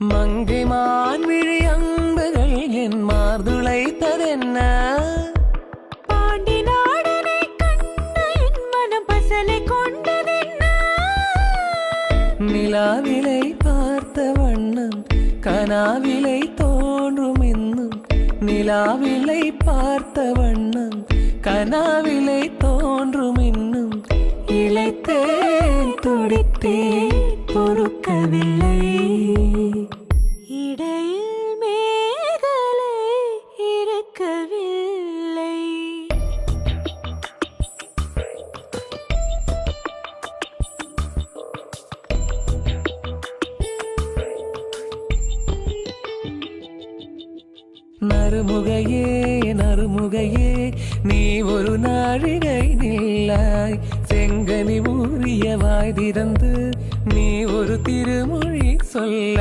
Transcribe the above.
மங்கை மான்விழி அம்புகள் என் மார்துளைத்ததென்ன பாண்டி நாடனை கண்ட என் மனம் பசலை கொண்டதென்ன நிலாவிலை பார்த்த வண்ணம் கனாவிலை தோன்றும் இன்னும் நிலாவிலை பார்த்த வண்ணம் கனாவிலை தோன்றும் இன்னும் இளைத்தேன் துடித்தேன் பொறுக்கவில்லை இடையில் மேகலை இருக்கவில்லை நறுமுகையே நறுமுகையே நீ ஒரு நாழிகை நில்லாய் செங்கனி ஊறிய வாய் திறந்து நீ ஒரு திருமொழி சொல்ல